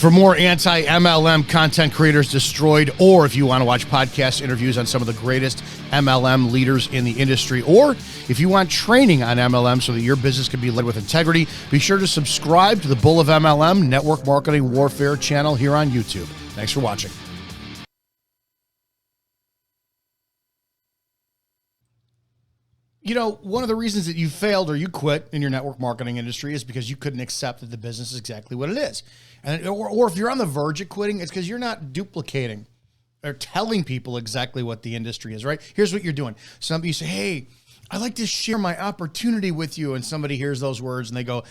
For more anti-MLM content creators destroyed, or if you want to watch podcast interviews on some of the greatest MLM leaders in the industry, or if you want training on MLM so that your business can be led with integrity, be sure to subscribe to the Bull of MLM Network Marketing Warfare channel here on YouTube. Thanks for watching. You know, one of the reasons that you failed or you quit in your network marketing industry is because you couldn't accept that the business is exactly what it is. And or if you're on the verge of quitting, it's because you're not duplicating or telling people exactly what the industry is, right? Here's what you're doing. Some you say, hey, I'd like to share my opportunity with you. And somebody hears those words and they go,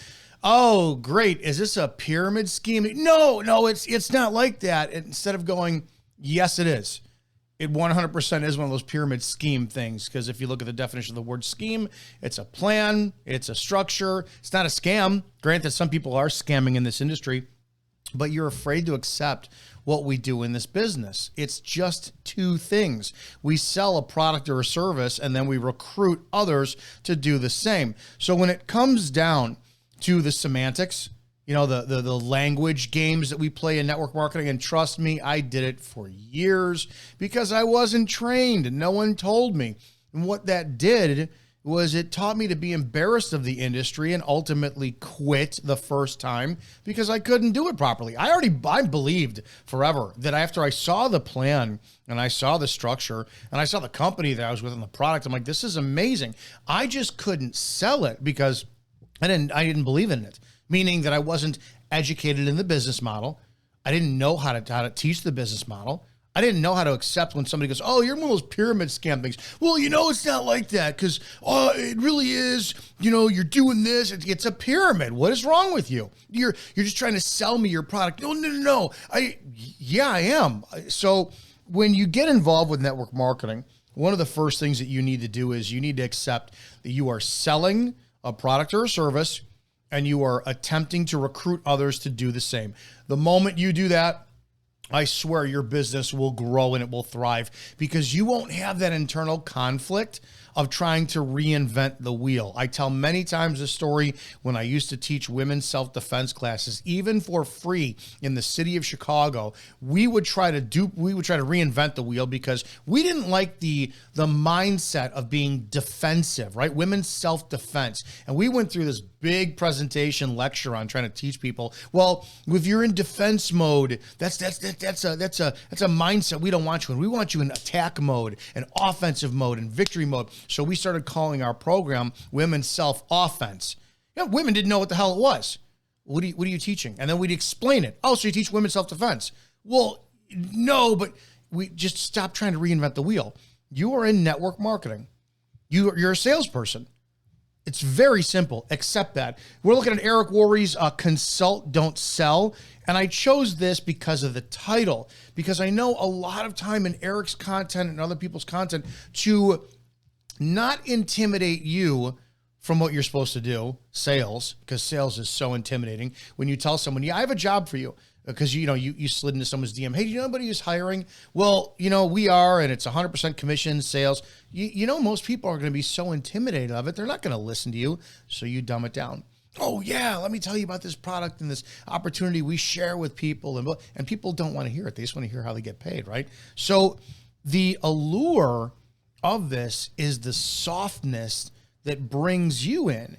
oh, great. Is this a pyramid scheme? No, it's not like that. And instead of going, yes, it is. It 100% is one of those pyramid scheme things, because if you look at the definition of the word scheme, it's a plan, it's a structure, it's not a scam. Granted, some people are scamming in this industry, but you're afraid to accept what we do in this business. It's just two things. We sell a product or a service, and then we recruit others to do the same. So when it comes down to the semantics, you know, the language games that we play in network marketing, and trust me, I did it for years because I wasn't trained and no one told me. And what that did was it taught me to be embarrassed of the industry and ultimately quit the first time because I couldn't do it properly. I believed forever that after I saw the plan and I saw the structure and I saw the company that I was with and the product, I'm like, this is amazing. I just couldn't sell it because I didn't believe in it. Meaning that I wasn't educated in the business model. I didn't know how to teach the business model. I didn't know how to accept when somebody goes, oh, you're one of those pyramid scam things. Well, you know, it's not like that because it really is, you know, you're doing this. It's a pyramid. What is wrong with you? You're just trying to sell me your product. No. I am. So when you get involved with network marketing, one of the first things that you need to do is you need to accept that you are selling a product or a service and you are attempting to recruit others to do the same. The moment you do that, I swear your business will grow and it will thrive because you won't have that internal conflict of trying to reinvent the wheel. I tell many times the story when I used to teach women's self-defense classes, even for free in the city of Chicago. We would try to reinvent the wheel because we didn't like the mindset of being defensive, right? Women's self-defense. And we went through this big presentation lecture on trying to teach people, well, if you're in defense mode, that's a mindset we don't want you in. We want you in attack mode and offensive mode and victory mode. So we started calling our program Women's Self-Offense. You know, women didn't know what the hell it was. What are you teaching? And then we'd explain it. Oh, so you teach women's self-defense. Well, no, but we just stop trying to reinvent the wheel. You are in network marketing. You're a salesperson. It's very simple. Accept that. We're looking at Eric Worre's Consult, Don't Sell. And I chose this because of the title, because I know a lot of time in Eric's content and other people's content to not intimidate you from what you're supposed to do, sales, because sales is so intimidating. When you tell someone, yeah, I have a job for you, because you slid into someone's DM. Hey, do you know anybody who's hiring? Well, you know, we are, and it's 100% commission sales. You know, most people are going to be so intimidated of it. They're not going to listen to you. So you dumb it down. Oh yeah, let me tell you about this product and this opportunity we share with people. And people don't want to hear it. They just want to hear how they get paid, right? So the allure of this is the softness that brings you in.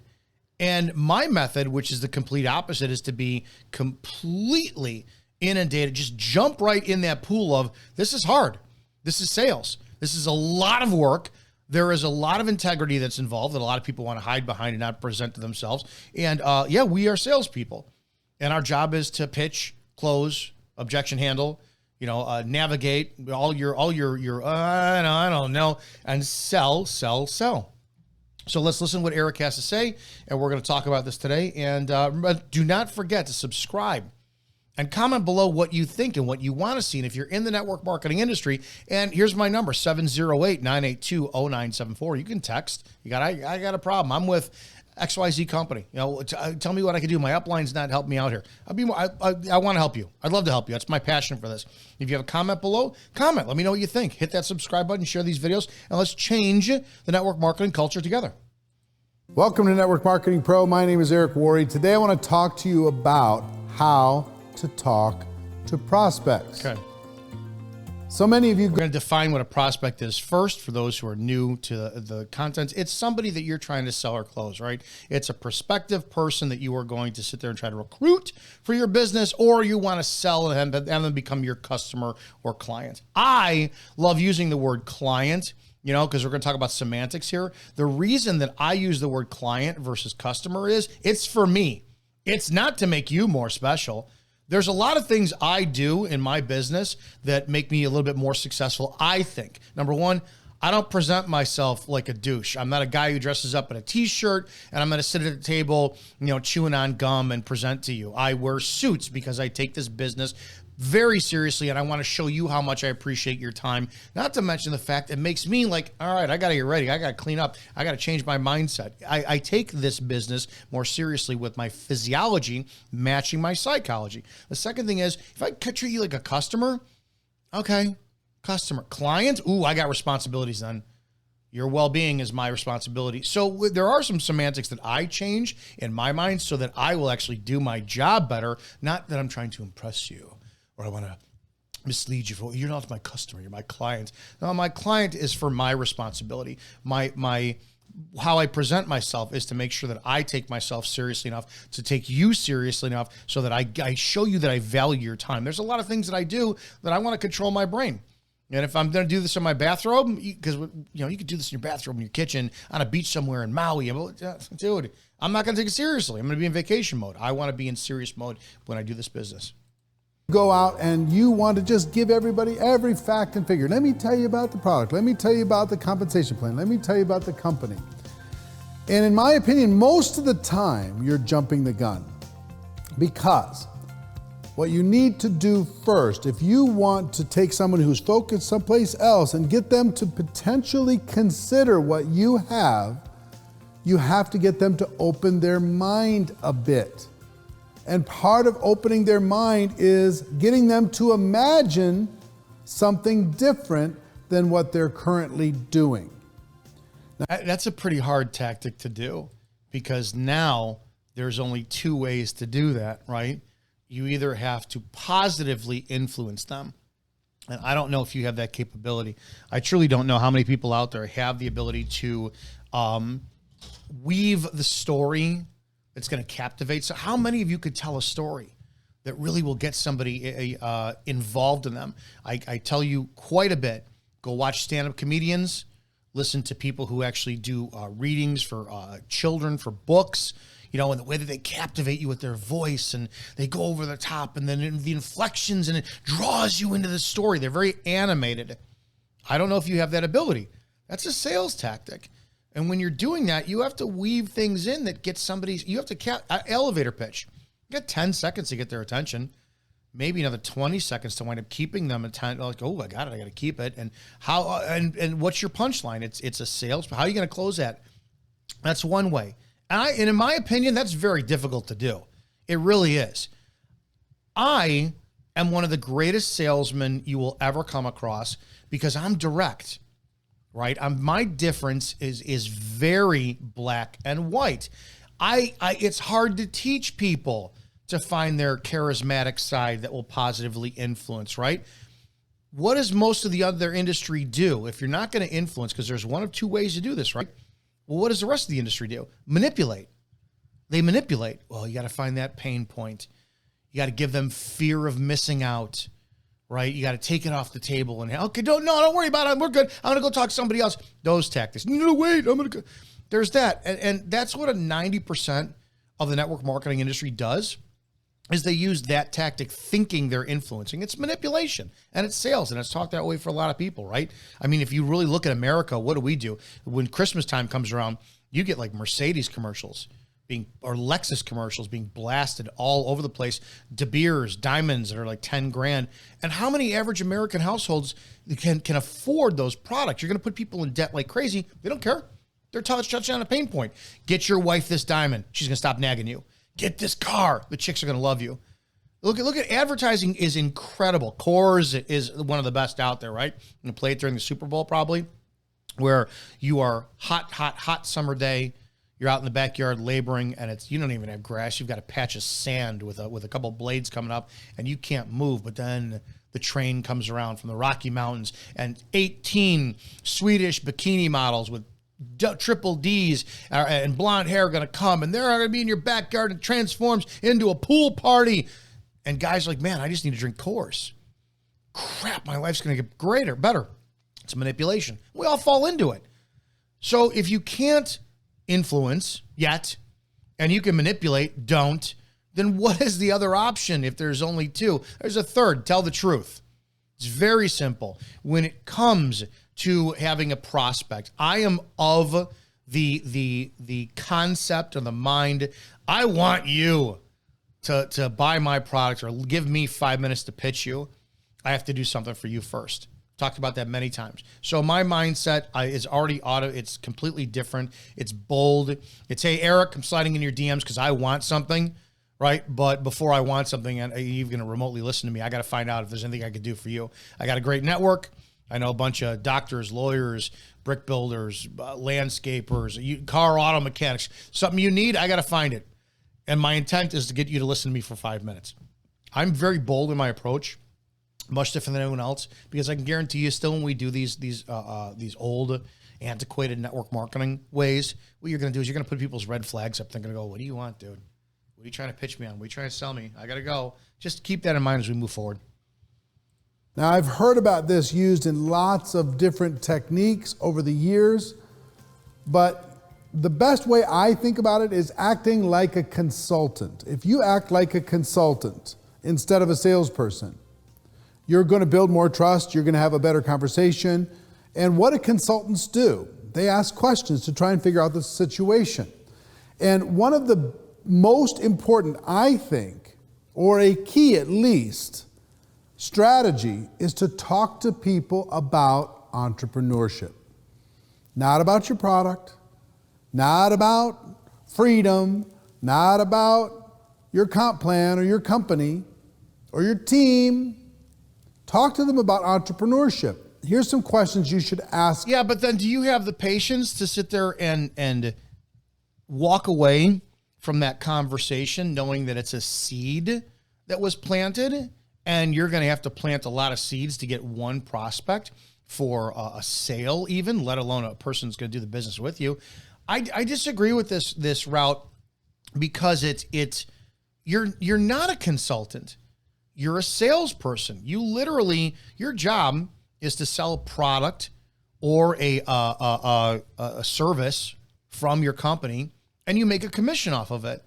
And my method, which is the complete opposite, is to be completely inundated. Just jump right in that pool of, this is hard. This is sales. This is a lot of work. There is a lot of integrity that's involved that a lot of people want to hide behind and not present to themselves. And yeah, we are salespeople. And our job is to pitch, close, objection handle, navigate all your I don't know, and sell. So let's listen to what Eric has to say, and we're going to talk about this today. And do not forget to subscribe and comment below what you think and what you want to see. And if you're in the network marketing industry, and here's my number, 708-982-0974. You can text. I got a problem. I'm with XYZ company. Tell me what I can do. My upline's not helping me out here. I want to help you. I'd love to help you. That's my passion for this. If you have a comment below, comment. Let me know what you think. Hit that subscribe button, share these videos, and let's change the network marketing culture together. Welcome to Network Marketing Pro. My name is Eric Worre. Today I want to talk to you about how to talk to prospects. Okay. So many of you... We're going to define what a prospect is first for those who are new to the content. It's somebody that you're trying to sell or close, right? It's a prospective person that you are going to sit there and try to recruit for your business, or you want to sell and then become your customer or client. I love using the word client, you know, because we're going to talk about semantics here. The reason that I use the word client versus customer is it's for me. It's not to make you more special. There's a lot of things I do in my business that make me a little bit more successful, I think. Number one, I don't present myself like a douche. I'm not a guy who dresses up in a t-shirt and I'm going to sit at a table, you know, chewing on gum and present to you. I wear suits because I take this business very seriously, and I want to show you how much I appreciate your time. Not to mention the fact it makes me like, all right, I got to get ready. I got to clean up. I got to change my mindset. I take this business more seriously with my physiology matching my psychology. The second thing is, if I could treat you like a customer, okay, customer. Client, ooh, I got responsibilities then. Your well-being is my responsibility. So there are some semantics that I change in my mind so that I will actually do my job better, not that I'm trying to impress you. Or I want to mislead you. You're not my customer, you're my client. No, my client is for my responsibility. My how I present myself is to make sure that I take myself seriously enough to take you seriously enough so that I show you that I value your time. There's a lot of things that I do that I want to control my brain. And if I'm going to do this in my bathrobe, because you know you could do this in your bathrobe in your kitchen on a beach somewhere in Maui, dude, I'm not going to take it seriously. I'm going to be in vacation mode. I want to be in serious mode when I do this business. Go out and you want to just give everybody every fact and figure. Let me tell you about the product. Let me tell you about the compensation plan. Let me tell you about the company. And in my opinion, most of the time you're jumping the gun, because what you need to do first, if you want to take someone who's focused someplace else and get them to potentially consider what you have to get them to open their mind a bit. And part of opening their mind is getting them to imagine something different than what they're currently doing. That's a pretty hard tactic to do, because now there's only two ways to do that, right? You either have to positively influence them. And I don't know if you have that capability. I truly don't know how many people out there have the ability to weave the story that's going to captivate. So how many of you could tell a story that really will get somebody involved in them? I tell you quite a bit. Go watch stand-up comedians, listen to people who actually do readings for children, for books, you know, and the way that they captivate you with their voice, and they go over the top, and then the inflections, and it draws you into the story. They're very animated. I don't know if you have that ability. That's a sales tactic. And when you're doing that, you have to weave things in that get somebody's, you have to elevator pitch. You got 10 seconds to get their attention, maybe another 20 seconds to wind up keeping them attention. Like, oh, I got it. I got to keep it. And how, and what's your punchline? It's a sales. How are you going to close that? That's one way. And in my opinion, that's very difficult to do. It really is. I am one of the greatest salesmen you will ever come across because I'm direct. Right? My difference is very black and white. It's hard to teach people to find their charismatic side that will positively influence, right? What does most of the other industry do? If you're not going to influence, because there's one of two ways to do this, right? Well, what does the rest of the industry do? Manipulate. They manipulate. Well, you got to find that pain point. You got to give them fear of missing out. Right? You got to take it off the table and, okay, don't worry about it. We're good. I'm going to go talk to somebody else. Those tactics. No, wait, I'm going to go. There's that. And that's what a 90% of the network marketing industry does, is they use that tactic thinking they're influencing. It's manipulation and it's sales. And it's talked that way for a lot of people, right? I mean, if you really look at America, what do? When Christmas time comes around, you get like Mercedes commercials or Lexus commercials being blasted all over the place. De Beers, diamonds that are like 10 grand. And how many average American households can afford those products? You're going to put people in debt like crazy. They don't care. They're touching on a pain point. Get your wife this diamond. She's going to stop nagging you. Get this car. The chicks are going to love you. Look at advertising is incredible. Coors is one of the best out there, right? I'm going to play it during the Super Bowl probably, where you are hot summer day. you're out in the backyard laboring, and you don't even have grass. You've got a patch of sand with a couple blades coming up, and you can't move. But then the train comes around from the Rocky Mountains, and 18 Swedish bikini models with triple D's and blonde hair are going to come, and they're going to be in your backyard, and transforms into a pool party. And guys are like, man, I just need to drink Coors. Crap, my life's going to get better. It's manipulation. We all fall into it. So if you can't influence yet, and you can manipulate, don't, then what is the other option if there's only two? There's a third. Tell the truth. It's very simple. When it comes to having a prospect, I am of the concept of the mind, I want you to buy my product or give me 5 minutes to pitch you. I have to do something for you first. Talked about that many times. So my mindset is already it's completely different. It's bold. It's, hey, Eric, I'm sliding in your DMs because I want something, right? But before I want something and you're going to remotely listen to me, I got to find out if there's anything I could do for you. I got a great network. I know a bunch of doctors, lawyers, brick builders, landscapers, car auto mechanics. Something you need, I got to find it. And my intent is to get you to listen to me for 5 minutes. I'm very bold in my approach. Much different than anyone else, because I can guarantee you still when we do these old, antiquated network marketing ways, what you're going to do is you're going to put people's red flags up. They're going to go, what do you want, dude? What are you trying to pitch me on? What are you trying to sell me? I got to go. Just keep that in mind as we move forward. Now, I've heard about this used in lots of different techniques over the years, but the best way I think about it is acting like a consultant. If you act like a consultant instead of a salesperson, you're going to build more trust. You're going to have a better conversation. And what do consultants do? They ask questions to try and figure out the situation. And one of the most important, I think, or a key at least, strategy is to talk to people about entrepreneurship. Not about your product, not about freedom, not about your comp plan or your company or your team. Talk to them about entrepreneurship. Here's some questions you should ask. Yeah, but then do you have the patience to sit there and walk away from that conversation knowing that it's a seed that was planted, and you're going to have to plant a lot of seeds to get one prospect for a sale even, let alone a person that's going to do the business with you? I disagree with this route because you're not a consultant. You're a salesperson. You literally, your job is to sell a product or a service from your company, and you make a commission off of it.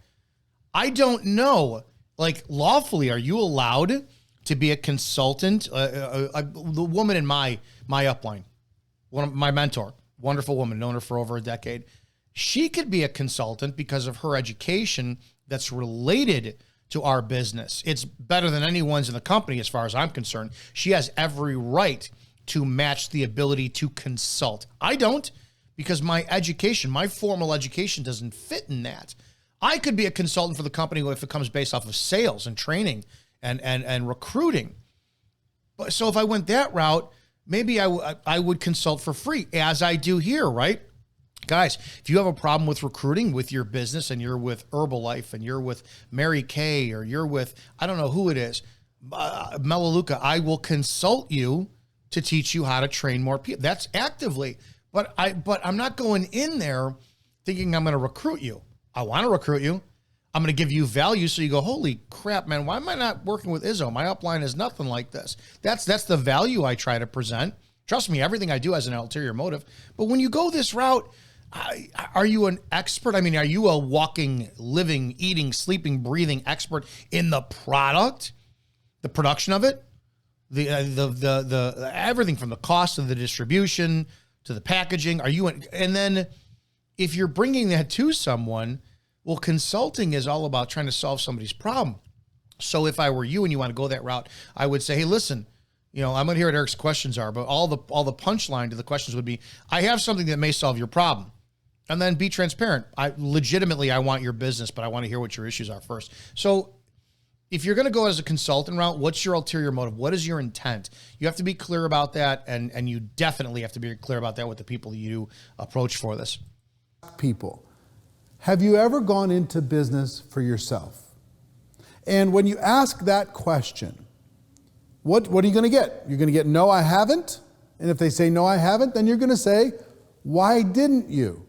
I don't know, like lawfully, are you allowed to be a consultant? The woman in my upline, my mentor, wonderful woman, known her for over a decade. She could be a consultant because of her education that's related to our business. It's better than anyone's in the company as far as I'm concerned. She has every right to match the ability to consult. I don't, because my education, my formal education doesn't fit in that. I could be a consultant for the company if it comes based off of sales and training and recruiting. But so if I went that route, maybe I would consult for free, as I do here, right? Guys, if you have a problem with recruiting with your business and you're with Herbalife and you're with Mary Kay or you're with, I don't know who it is, Melaleuca, I will consult you to teach you how to train more people. That's actively, but I'm not going in there thinking I'm going to recruit you. I want to recruit you. I'm going to give you value so you go, holy crap, man, why am I not working with Izzo? My upline is nothing like this. That's the value I try to present. Trust me, everything I do has an ulterior motive. But when you go this route, are you an expert? I mean, are you a walking, living, eating, sleeping, breathing expert in the product, the production of it, the everything from the cost of the distribution to the packaging? Are you? And then if you're bringing that to someone, well, consulting is all about trying to solve somebody's problem. So if I were you and you want to go that route, I would say, hey, listen, I'm going to hear what Eric's questions are, but all the punchline to the questions would be, I have something that may solve your problem. And then be transparent. I want your business, but I want to hear what your issues are first. So if you're going to go as a consultant route, what's your ulterior motive? What is your intent? You have to be clear about that. And you definitely have to be clear about that with the people you approach for this. People. have you ever gone into business for yourself? And when you ask that question, what are you going to get? You're going to get, no, I haven't. And if they say, no, I haven't, then you're going to say, why didn't you?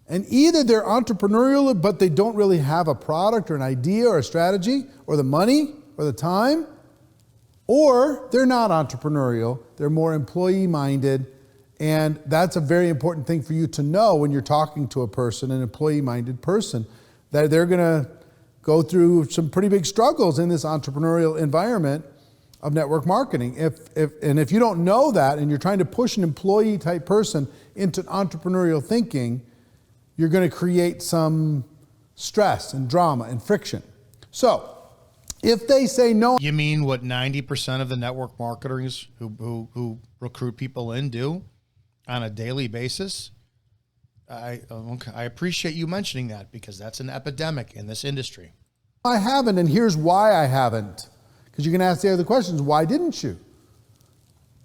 And either they're entrepreneurial, but they don't really have a product or an idea or a strategy or the money or the time, or they're not entrepreneurial. They're more employee-minded. And that's a very important thing for you to know when you're talking to a person, an employee-minded person, that they're going to go through some pretty big struggles in this entrepreneurial environment of network marketing. If you don't know that and you're trying to push an employee-type person into entrepreneurial thinking, you're going to create some stress and drama and friction. So, if they say no... You mean what 90% of the network marketers who recruit people in do on a daily basis? I appreciate you mentioning that, because that's an epidemic in this industry. I haven't, and here's why I haven't. Because you can ask the other questions, why didn't you?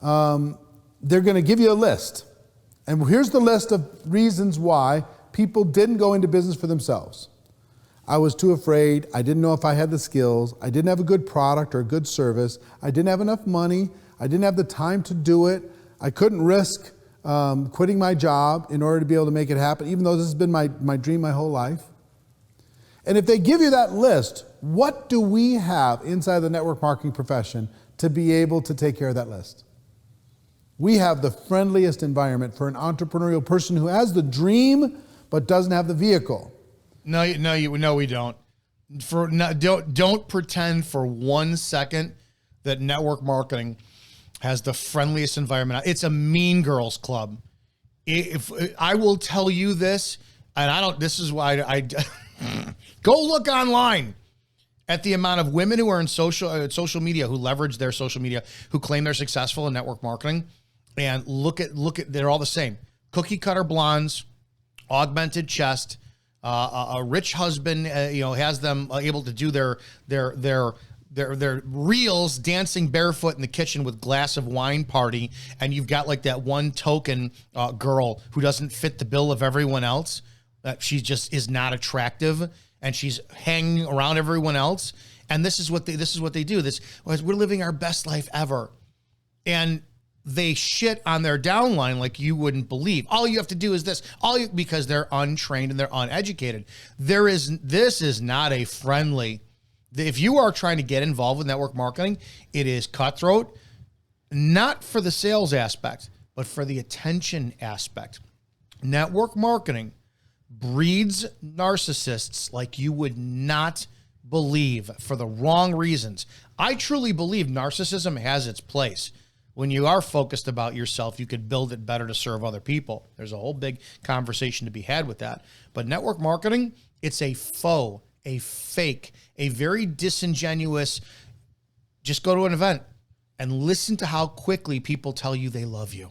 They're going to give you a list. And here's the list of reasons why people didn't go into business for themselves. I was too afraid. I didn't know if I had the skills. I didn't have a good product or a good service. I didn't have enough money. I didn't have the time to do it. I couldn't risk quitting my job in order to be able to make it happen, even though this has been my dream my whole life. And if they give you that list, what do we have inside the network marketing profession to be able to take care of that list? We have the friendliest environment for an entrepreneurial person who has the dream but doesn't have the vehicle. No, we don't. Don't pretend for 1 second that network marketing has the friendliest environment. It's a mean girls club. If I will tell you this, and this is why I go look online at the amount of women who are in social media, who leverage their social media, who claim they're successful in network marketing, and look at they're all the same. Cookie cutter blondes, augmented chest, a rich husband, has them able to do their reels dancing barefoot in the kitchen with glass of wine party. And you've got like that one token girl who doesn't fit the bill of everyone else. That she just is not attractive, and she's hanging around everyone else. And this is what they do. We're living our best life ever. And they shit on their downline like you wouldn't believe. All you have to do is this. Because they're untrained and they're uneducated. This is not a friendly. If you are trying to get involved with network marketing, it is cutthroat, not for the sales aspect, but for the attention aspect. Network marketing breeds narcissists like you would not believe, for the wrong reasons. I truly believe narcissism has its place. When you are focused about yourself, you could build it better to serve other people. There's a whole big conversation to be had with that. But network marketing, it's a faux, a fake, a very disingenuous, just go to an event and listen to how quickly people tell you they love you.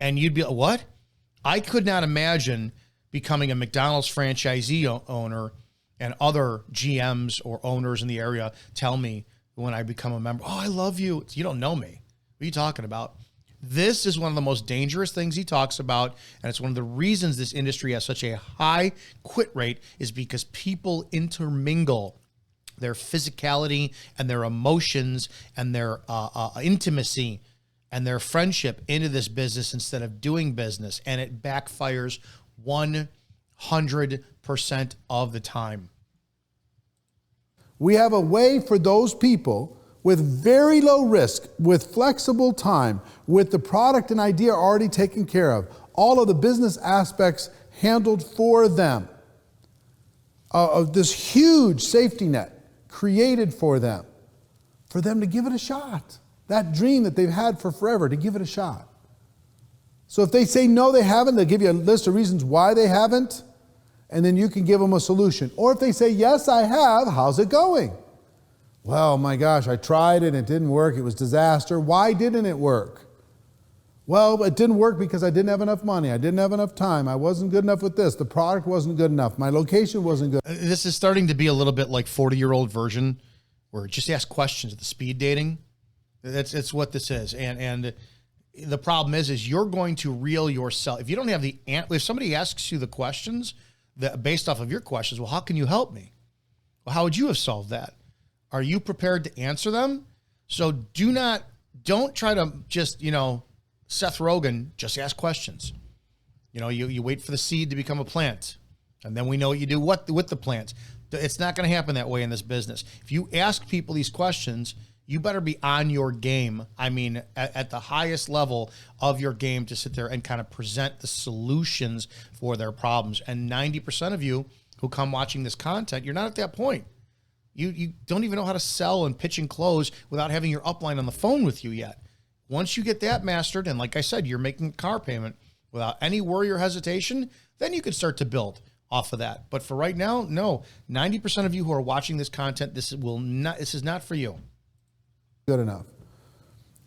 And you'd be like, what? I could not imagine becoming a McDonald's franchisee owner and other GMs or owners in the area tell me when I become a member, oh, I love you. You don't know me. What are you talking about? This is one of the most dangerous things he talks about, and it's one of the reasons this industry has such a high quit rate, is because people intermingle their physicality and their emotions and their intimacy and their friendship into this business instead of doing business, and it backfires 100% of the time. We have a way for those people with very low risk, with flexible time, with the product and idea already taken care of, all of the business aspects handled for them, of this huge safety net created for them to give it a shot. That dream that they've had for forever, to give it a shot. So if they say no, they haven't, they'll give you a list of reasons why they haven't, and then you can give them a solution. Or if they say, yes, I have, how's it going? Well, my gosh, I tried it, it didn't work, it was disaster. Why didn't it work? Well, it didn't work because I didn't have enough money, I didn't have enough time, I wasn't good enough with this, the product wasn't good enough, my location wasn't good. This is starting to be a little bit like 40-year-old version, where just ask questions at the speed dating. It's what this is. And the problem is you're going to reel yourself. If you don't have if somebody asks you the questions, based off of your questions, well, how can you help me? Well, how would you have solved that? Are you prepared to answer them? So don't try to just, Seth Rogen, just ask questions. You wait for the seed to become a plant, and then we know what you do with the plant. It's not going to happen that way in this business. If you ask people these questions, you better be on your game. I mean, at the highest level of your game, to sit there and kind of present the solutions for their problems. And 90% of you who come watching this content, you're not at that point. You don't even know how to sell and pitch and close without having your upline on the phone with you yet. Once you get that mastered, and like I said, you're making a car payment without any worry or hesitation, then you can start to build off of that. But for right now, no. 90% of you who are watching this content, this is not for you. Good enough.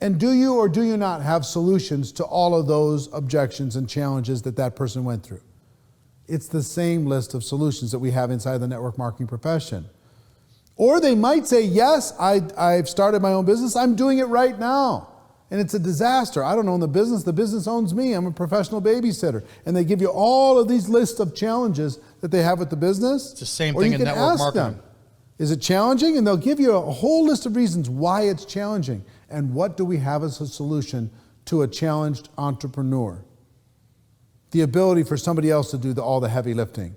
And do you or do you not have solutions to all of those objections and challenges that person went through? It's the same list of solutions that we have inside the network marketing profession. Or they might say, yes, I've started my own business. I'm doing it right now. And it's a disaster. I don't own the business. The business owns me. I'm a professional babysitter. And they give you all of these lists of challenges that they have with the business. It's the same thing in network marketing. Is it challenging? And they'll give you a whole list of reasons why it's challenging. And what do we have as a solution to a challenged entrepreneur? The ability for somebody else to do all the heavy lifting.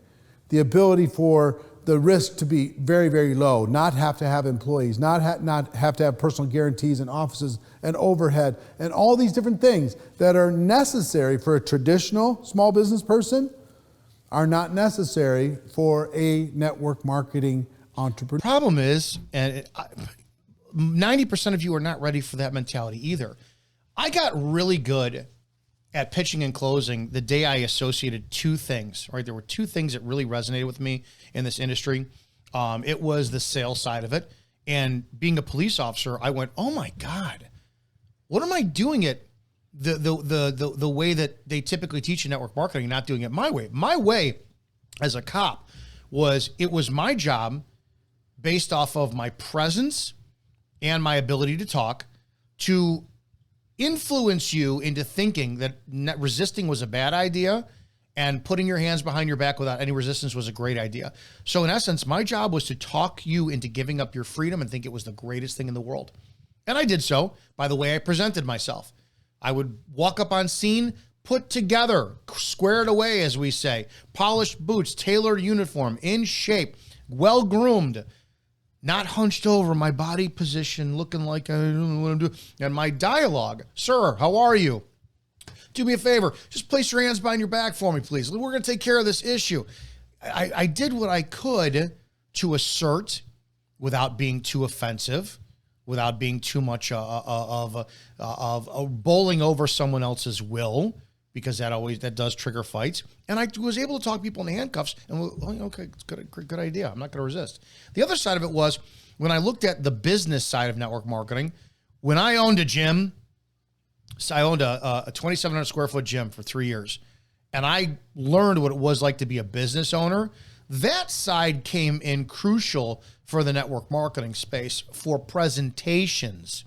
The ability for the risk to be very, very low, not have to have employees, not have to have personal guarantees and offices and overhead and all these different things that are necessary for a traditional small business person are not necessary for a network marketing entrepreneur. Problem is, and 90% of you are not ready for that mentality either. I got really good at pitching and closing the day I associated two things, right? There were two things that really resonated with me in this industry. It was the sales side of it. And being a police officer, I went, oh my God, what am I doing it the way that they typically teach in network marketing, not doing it my way? My way as a cop it was my job, based off of my presence and my ability to talk, to influence you into thinking that resisting was a bad idea and putting your hands behind your back without any resistance was a great idea. So in essence, my job was to talk you into giving up your freedom and think it was the greatest thing in the world. And I did so by the way I presented myself. I would walk up on scene, put together, squared away, as we say, polished boots, tailored uniform, in shape, well-groomed, not hunched over, my body position, looking like I don't know what I'm doing. And my dialogue, sir, how are you? Do me a favor, just place your hands behind your back for me, please. We're going to take care of this issue. I did what I could to assert without being too offensive, without being too much of bowling over someone else's will, because that does trigger fights. And I was able to talk people in the handcuffs and, okay, it's good idea. I'm not going to resist. The other side of it was when I looked at the business side of network marketing, when I owned a gym, so I owned a 2,700 square foot gym for 3 years, and I learned what it was like to be a business owner. That side came in crucial for the network marketing space for presentations.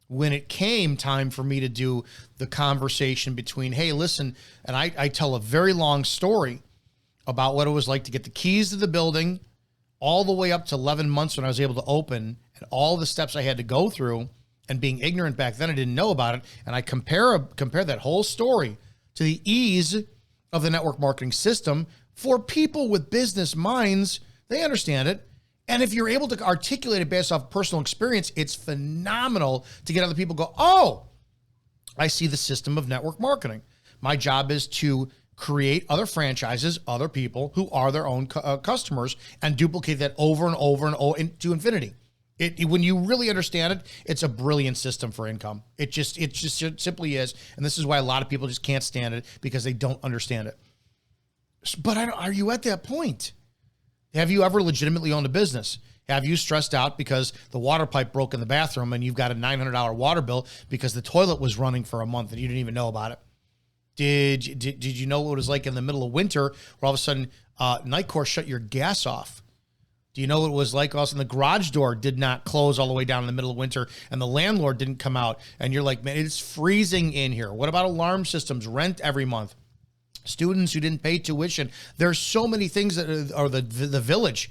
When it came time for me to do the conversation between, hey, listen, and I tell a very long story about what it was like to get the keys to the building all the way up to 11 months when I was able to open, and all the steps I had to go through, and being ignorant back then, I didn't know about it. And I compare that whole story to the ease of the network marketing system for people with business minds. They understand it. And if you're able to articulate it based off personal experience, it's phenomenal to get other people to go, oh, I see the system of network marketing. My job is to create other franchises, other people who are their own customers, and duplicate that over and over and over to infinity. When you really understand it, it's a brilliant system for income. It just simply is. And this is why a lot of people just can't stand it, because they don't understand it. But are you at that point? Have you ever legitimately owned a business? Have you stressed out because the water pipe broke in the bathroom and you've got a $900 water bill because the toilet was running for a month and you didn't even know about it? Did you know what it was like in the middle of winter where all of a sudden Nightcore shut your gas off? Do you know what it was like also, the garage door did not close all the way down in the middle of winter and the landlord didn't come out and you're like, man, it's freezing in here. What about alarm systems, rent every month? students who didn't pay tuition. There's so many things that are the village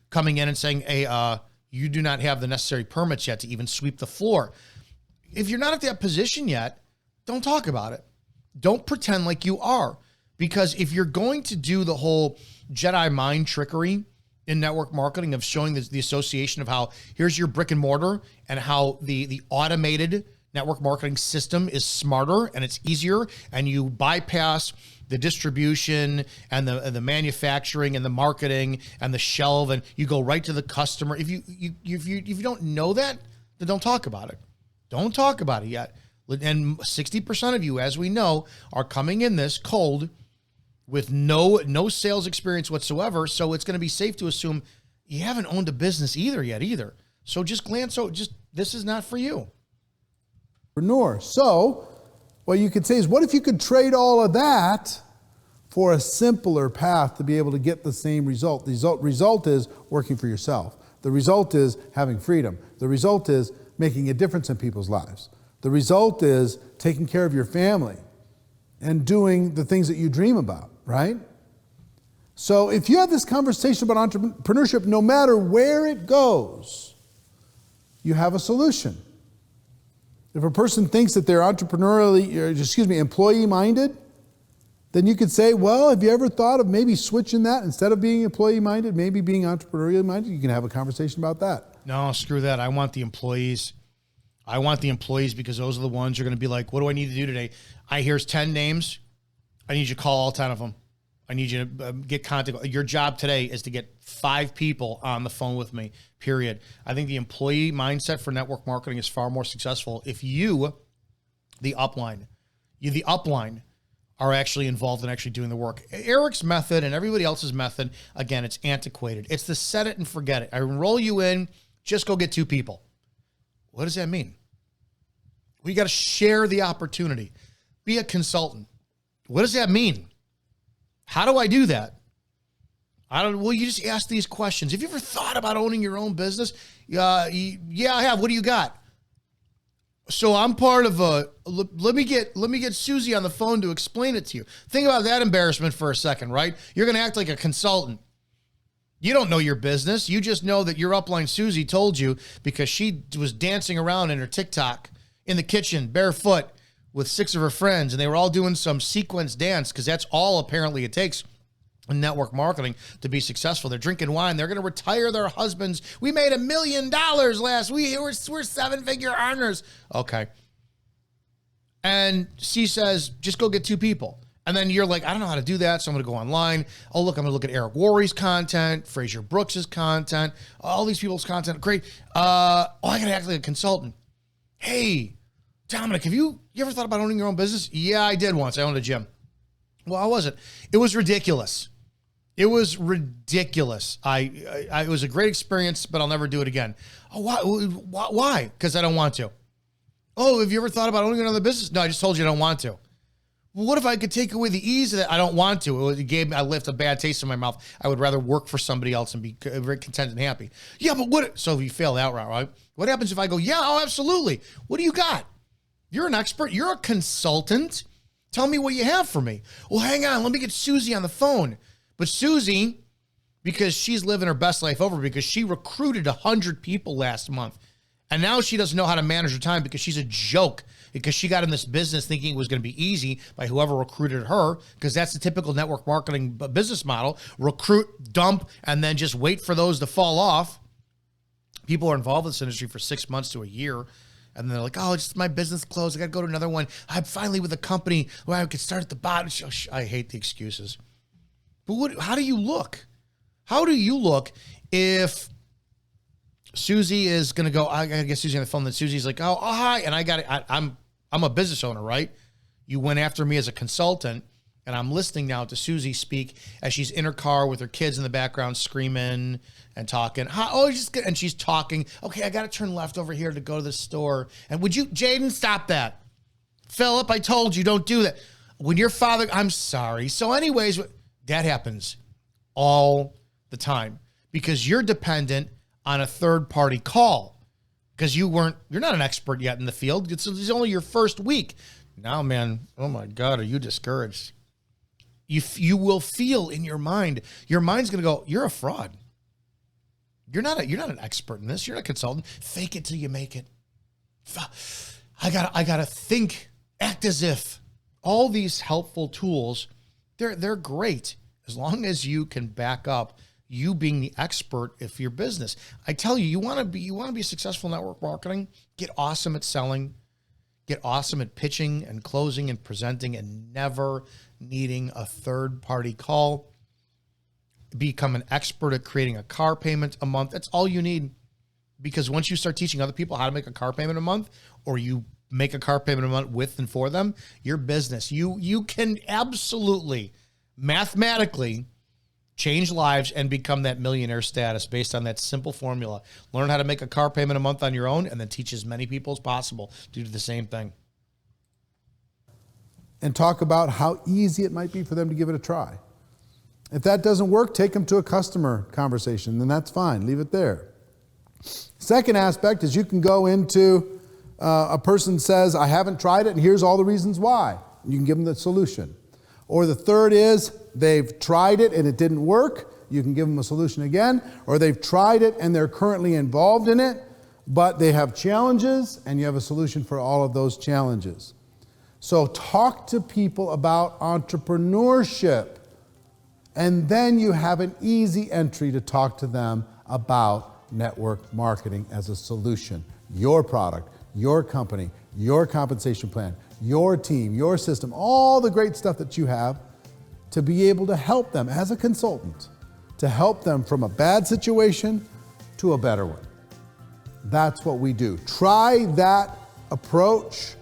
coming in and saying, hey, you do not have the necessary permits yet to even sweep the floor. If you're not at that position yet, don't talk about it. Don't pretend like you are. Because if you're going to do the whole Jedi mind trickery in network marketing of showing the association of how here's your brick and mortar and how the automated network marketing system is smarter and it's easier, and you bypass the distribution and the manufacturing and the marketing and the shelf, and you go right to the customer. If you don't know that, then don't talk about it. Don't talk about it yet. And 60% of you, as we know, are coming in this cold with no sales experience whatsoever. So it's going to be safe to assume you haven't owned a business either. So just glance over. This is not for you. So what you could say is, what if you could trade all of that for a simpler path to be able to get the same result? The result is working for yourself. The result is having freedom. The result is making a difference in people's lives. The result is taking care of your family and doing the things that you dream about, right? So if you have this conversation about entrepreneurship, no matter where it goes, you have a solution. If a person thinks that they're employee-minded, then you could say, well, have you ever thought of maybe switching that? Instead of being employee-minded, maybe being entrepreneurial-minded? You can have a conversation about that. No, screw that. I want the employees. Because those are the ones who are going to be like, what do I need to do today? Here's 10 names. I need you to call all 10 of them. I need you to get contact. Your job today is to get 5 people on the phone with me, period. I think the employee mindset for network marketing is far more successful if you, the upline, are actually involved in actually doing the work. Eric's method and everybody else's method, again, it's antiquated. It's the set it and forget it. I enroll you in, just go get 2 people. What does that mean? Well, you got to share the opportunity. Be a consultant. What does that mean? How do I do that? Well, you just ask these questions. Have you ever thought about owning your own business? Yeah, I have. What do you got? So I'm part of let me get Susie on the phone to explain it to you. Think about that embarrassment for a second, right? You're going to act like a consultant. You don't know your business. You just know that your upline Susie told you because she was dancing around in her TikTok in the kitchen barefoot with 6 of her friends, and they were all doing some sequence dance because that's all apparently it takes in network marketing to be successful. They're drinking wine. They're going to retire their husbands. We made $1 million last week. We're 7-figure earners. Okay. And she says, just go get 2 people. And then you're like, I don't know how to do that, so I'm going to go online. Oh, look, I'm going to look at Eric Worre's content, Fraser Brooks's content, all these people's content. Great. I got to act like a consultant. Hey, Dominic, have you ever thought about owning your own business? Yeah, I did once. I owned a gym. Well, how was it? It was ridiculous. It was was a great experience, but I'll never do it again. Oh, why? Because I don't want to. Oh, have you ever thought about owning another business? No, I just told you I don't want to. Well, what if I could take away the ease of that? I don't want to. I left a bad taste in my mouth. I would rather work for somebody else and be very content and happy. Yeah, but what? So if you fail that route, right? What happens if I go, yeah, oh, absolutely. What do you got? You're an expert. You're a consultant. Tell me what you have for me. Well, hang on. Let me get Susie on the phone. But Susie, because she's living her best life over because she recruited 100 people last month. And now she doesn't know how to manage her time because she's a joke. Because she got in this business thinking it was going to be easy by whoever recruited her, because that's the typical network marketing business model. Recruit, dump, and then just wait for those to fall off. People are involved in this industry for 6 months to a year, and they're like, oh, it's my business closed. I got to go to another one. I'm finally with a company where I could start at the bottom. I hate the excuses. But how do you look? How do you look if Susie is going to go, I got to get Susie on the phone. Then Susie's like, oh, hi. And I'm a business owner, right? You went after me as a consultant, and I'm listening now to Susie speak as she's in her car with her kids in the background screaming and talking. And she's talking. Okay, I got to turn left over here to go to the store. And would you, Jaden, stop that. Philip, I told you, don't do that. When your father, I'm sorry. So anyways, that happens all the time because you're dependent on a third-party call. Because you're not an expert yet in the field. It's only your first week. Now, man, oh my God, are you discouraged? you will feel in your mind's going to go, you're a fraud. You're not an expert in this. You're not a consultant. Fake it till you make it. I gotta think, act as if. All these helpful tools, they're great as long as you can back up you being the expert if your business. I tell you, you want to be successful in network marketing. Get awesome at selling. Get awesome at pitching and closing and presenting and never needing a third-party call. Become an expert at creating a car payment a month. That's all you need. Because once you start teaching other people how to make a car payment a month, or you make a car payment a month with and for them, your business, you can absolutely, mathematically, change lives and become that millionaire status based on that simple formula. Learn how to make a car payment a month on your own, and then teach as many people as possible to do the same thing. And talk about how easy it might be for them to give it a try. If that doesn't work, take them to a customer conversation, then that's fine. Leave it there. Second aspect is you can go into a person says, I haven't tried it, and here's all the reasons why. You can give them the solution. Or the third is they've tried it and it didn't work. You can give them a solution again. Or they've tried it and they're currently involved in it, but they have challenges, and you have a solution for all of those challenges. So talk to people about entrepreneurship, and then you have an easy entry to talk to them about network marketing as a solution. Your product, your company, your compensation plan, your team, your system, all the great stuff that you have to be able to help them as a consultant, to help them from a bad situation to a better one. That's what we do. Try that approach.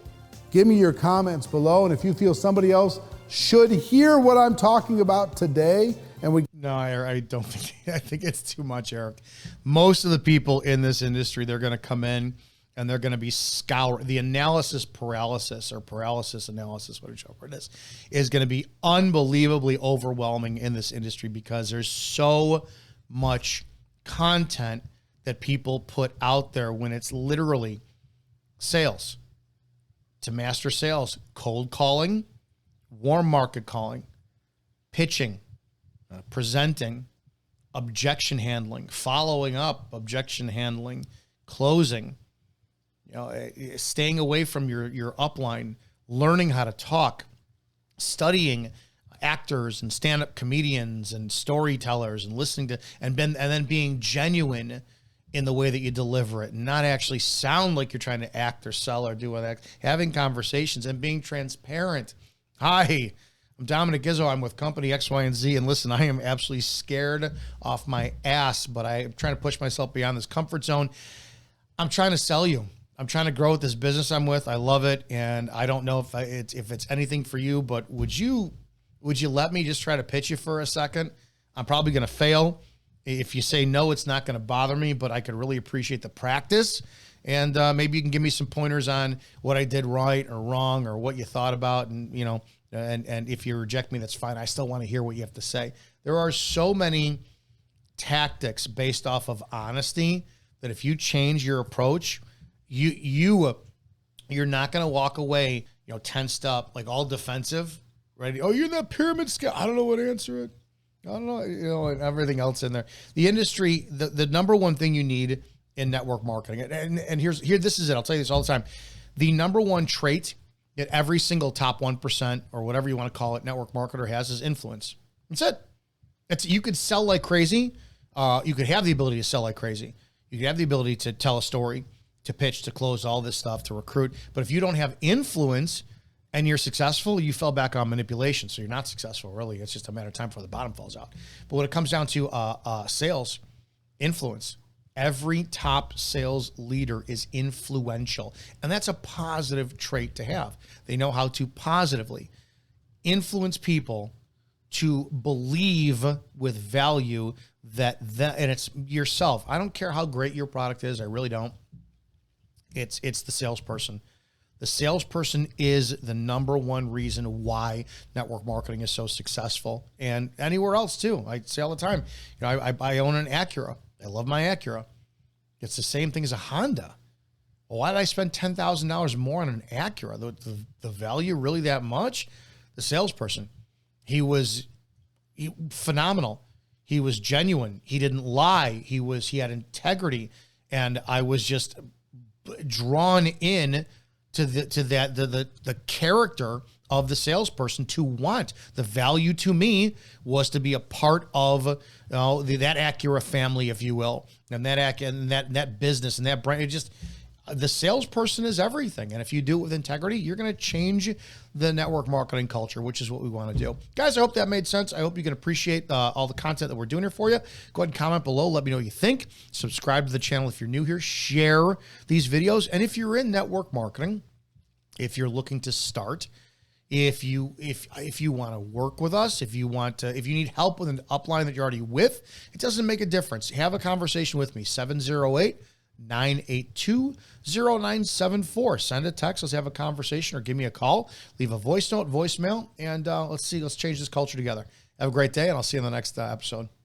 Give me your comments below, and if you feel somebody else should hear what I'm talking about today, No, I don't think, I think it's too much, Eric. Most of the people in this industry, they're going to come in and they're going to be the analysis paralysis or paralysis analysis, whatever it is going to be unbelievably overwhelming in this industry because there's so much content that people put out there when it's literally sales. To master sales, cold calling, warm market calling, pitching, presenting, objection handling, following up, objection handling, closing, staying away from your upline, learning how to talk, studying actors and stand-up comedians and storytellers and listening to, and then being genuine in the way that you deliver it, and not actually sound like you're trying to act or sell or do that, having conversations and being transparent. Hi, I'm Dominic Gizzo. I'm with company X, Y, and Z. And listen, I am absolutely scared off my ass, but I'm trying to push myself beyond this comfort zone. I'm trying to sell you. I'm trying to grow with this business I'm with. I love it. And I don't know if it's anything for you, but would you let me just try to pitch you for a second? I'm probably going to fail. If you say no, it's not going to bother me, but I could really appreciate the practice. And maybe you can give me some pointers on what I did right or wrong or what you thought about. And, and if you reject me, that's fine. I still want to hear what you have to say. There are so many tactics based off of honesty that if you change your approach, you're not going to walk away, tensed up, like all defensive, ready. Oh, you're in that pyramid scale. I don't know what to answer it. I don't know, and everything else in there. The industry, the number one thing you need in network marketing, and this is it. I'll tell you this all the time. The number one trait that every single top 1% or whatever you want to call it, network marketer has is influence. That's it. You could sell like crazy. You could have the ability to sell like crazy. You could have the ability to tell a story, to pitch, to close, all this stuff, to recruit. But if you don't have influence and you're successful, you fell back on manipulation. So you're not successful, really. It's just a matter of time before the bottom falls out. But when it comes down to sales, influence, every top sales leader is influential. And that's a positive trait to have. They know how to positively influence people to believe with value and it's yourself. I don't care how great your product is. I really don't. It's the salesperson. The salesperson is the number one reason why network marketing is so successful, and anywhere else too. I say all the time, I own an Acura. I love my Acura. It's the same thing as a Honda. Well, why did I spend $10,000 more on an Acura? The value really that much? The salesperson. phenomenal. He was genuine. He didn't lie. He had integrity. And I was just drawn in to the character of the salesperson to want. The value to me was to be a part of that Acura family, if you will, and that business and that brand. It just, the salesperson is everything. And if you do it with integrity, you're going to change the network marketing culture, which is what we want to do. Guys, I hope that made sense. I hope you can appreciate all the content that we're doing here for you. Go ahead and comment below. Let me know what you think. Subscribe to the channel if you're new here. Share these videos. And if you're in network marketing, if you're looking to start, if you want to work with us, if you need help with an upline that you're already with, it doesn't make a difference. Have a conversation with me, 708-982-0974. Send a text. Let's have a conversation, or give me a call. Leave a voice note, voicemail, and let's change this culture together. Have a great day, and I'll see you in the next episode.